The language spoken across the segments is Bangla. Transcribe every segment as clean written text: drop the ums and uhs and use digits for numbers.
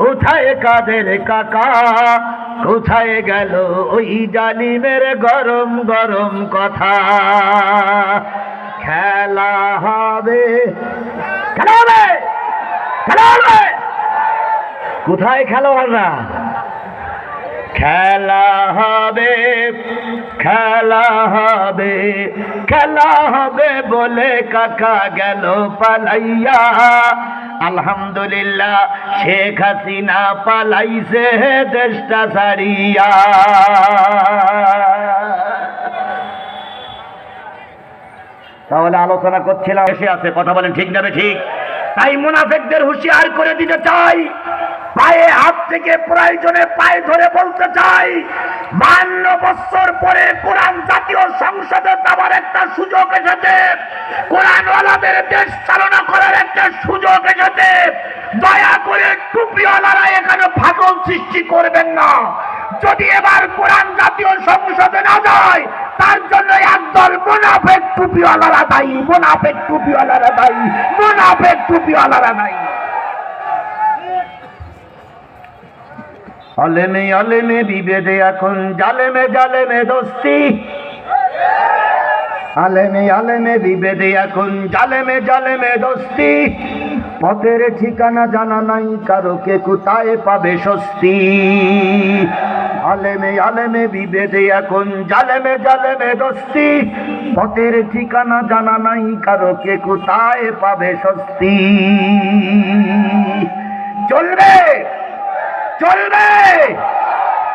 কোথায় কাদের কাকা, কোথায় গেল ওই জালিমের গরম গরম কথা। খেলা হবে, খেলা হবে, খেলা হবে। কোথায় খেলোয়াড়রা? খেলা হবে, খেলা হবে, খেলা হবে বলে কাকা গেল পালাইয়া। আলহামদুলিল্লাহ শেখ হাসিনা পালাইছে দেশটা ছাড়িয়া। তাহলে আলোচনা করছিলাম, এসে আছে, কথা বলেন ঠিক না ঠিক? তাই মুনাফিকদের হুঁশিয়ার করে দিতে চাই, পায়ে হাত থেকে প্রয়োজনে পায়ে ধরে বলতে চাই, 52 বছর পরে কোরআন জাতীয় সংসদে যাবার একটা সুযোগ এসেছে, কোরআনওয়ালাদের দেশ চালনা করার একটা সুযোগ এসেছে। দয়া করে টুপিওয়ালারা এখানে ফাটল সৃষ্টি করবেন না। যদি এবার কোরআন জাতীয় সংসদে না যায়, তার জন্য একদল মুনাফিক টুপিওয়ালারা দায়ী, মুনাফিক টুপিওয়ালারা দায়ী, মুনাফিক টুপিওয়ালারা দায়ী। আলেমে আলেমে বিভেদে এখন জালেমে জালেমে দোস্তি, আলেমে আলেমে বিভেদে এখন জালেমে জালেমে দোস্তি। পথের ঠিকানা জানা নাই কারো, কে কোথায় পাবে স্বস্তি। আলেমে আলেমে বিভেদে এখন জালেমে জালেমে দোস্তি। পথের ঠিকানা জানা নাই কারো, কে কোথায় পাবে স্বস্তি। চলবে, চলবে,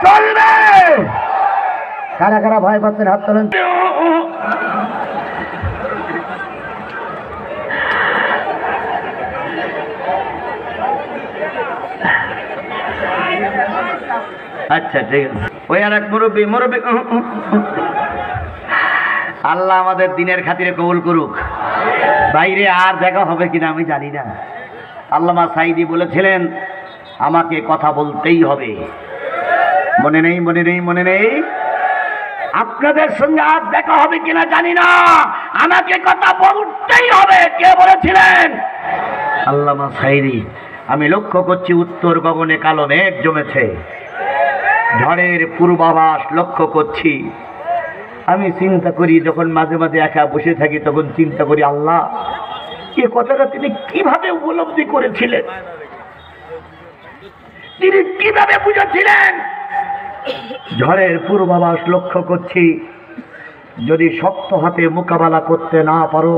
চলবে। কারা কারা ভয় পাচ্ছেন হাত তোলেন। আচ্ছা ঠিক আছে, ওই আর এক মুরব্বী, মুরব্বী। আল্লাহ আমাদের দিনের খাতিরে কবুল করুক। বাইরে আর দেখা হবে কিনা আমি জানি না। আল্লামা সাঈদী বলেছিলেন আমাকে কথা বলতেই হবে। মনে নেই, মনে নেই, মনে নেই? আপনাদের সঙ্গে আর দেখা হবে কিনা জানি না, আমাকে কথা বলতেই হবে। কে বলেছিলেন? আল্লামা সাঈদী। আমি লক্ষ্য করছি উত্তর গগনে কালো মেঘ জমেছে, ঝড়ের পূর্বাভাস লক্ষ্য করছি। আমি চিন্তা করি, যখন মাঝে মাঝে একা বসে থাকি তখন চিন্তা করি, আল্লাহ এ কথাটা তিনি কিভাবে উপলব্ধি করেছিলেন, তিনি কিভাবে বুঝেছিলেন। ঝড়ের পূর্বাভাস লক্ষ্য করছি, যদি শক্ত হাতে মোকাবেলা করতে না পারো,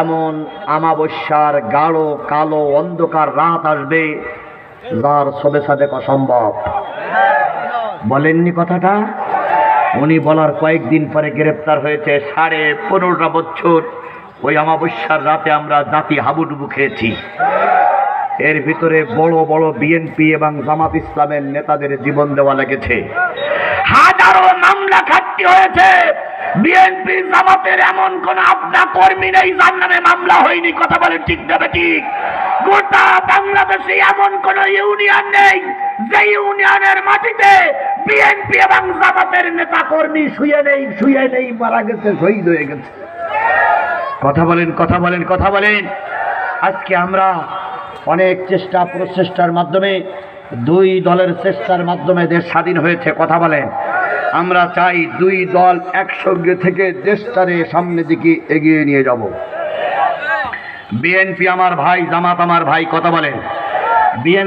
এমন আমাবস্যার গাঢ় কালো অন্ধকার রাত আসবে যার সবে সাথে অসম্ভব। বলেননি কথাটা? উনি বলার কয়েকদিন পরে গ্রেপ্তার হয়েছে। 15.5 বছর ওই আমাবস্যার রাতে আমরা জাতি হাবুডুবু খেয়েছি। এর ভিতরে বড় বড় বিএনপি এবং জামাত ইসলামের নেতাদের জীবন দেওয়া লেগেছে। হাজারো মামলা খাটতে হয়েছে। বিএনপি জামাতের এমন কোন আপনা কর্মী নেই যার নামে মামলা হয়নি। কথা বলেন ঠিক না ঠিক? গোটা বাংলাদেশে এমন কোন ইউনিয়ন নেই যে ইউনিয়নের মাটিতে বিএনপি এবং জামাতের নেতা কর্মী শুয়ে নেই, শুয়ে নেই, মারা গেছে, শহীদ হয়ে গেছে। কথা বলেন, কথা বলেন, কথা বলেন। আজকে আমরা অনেক চেষ্টা প্রচেষ্টার মাধ্যমে, 2 দলের চেষ্টার মাধ্যমে দেশ স্বাধীন হয়েছে। কথা বলেন। আমরা চাই 2 দল একসঙ্গে থেকে দেশটারে সামনের দিকে এগিয়ে নিয়ে যাব। বিএনপি আমার ভাই, জামাত আমার ভাই। কথা বলেন। বিএনপি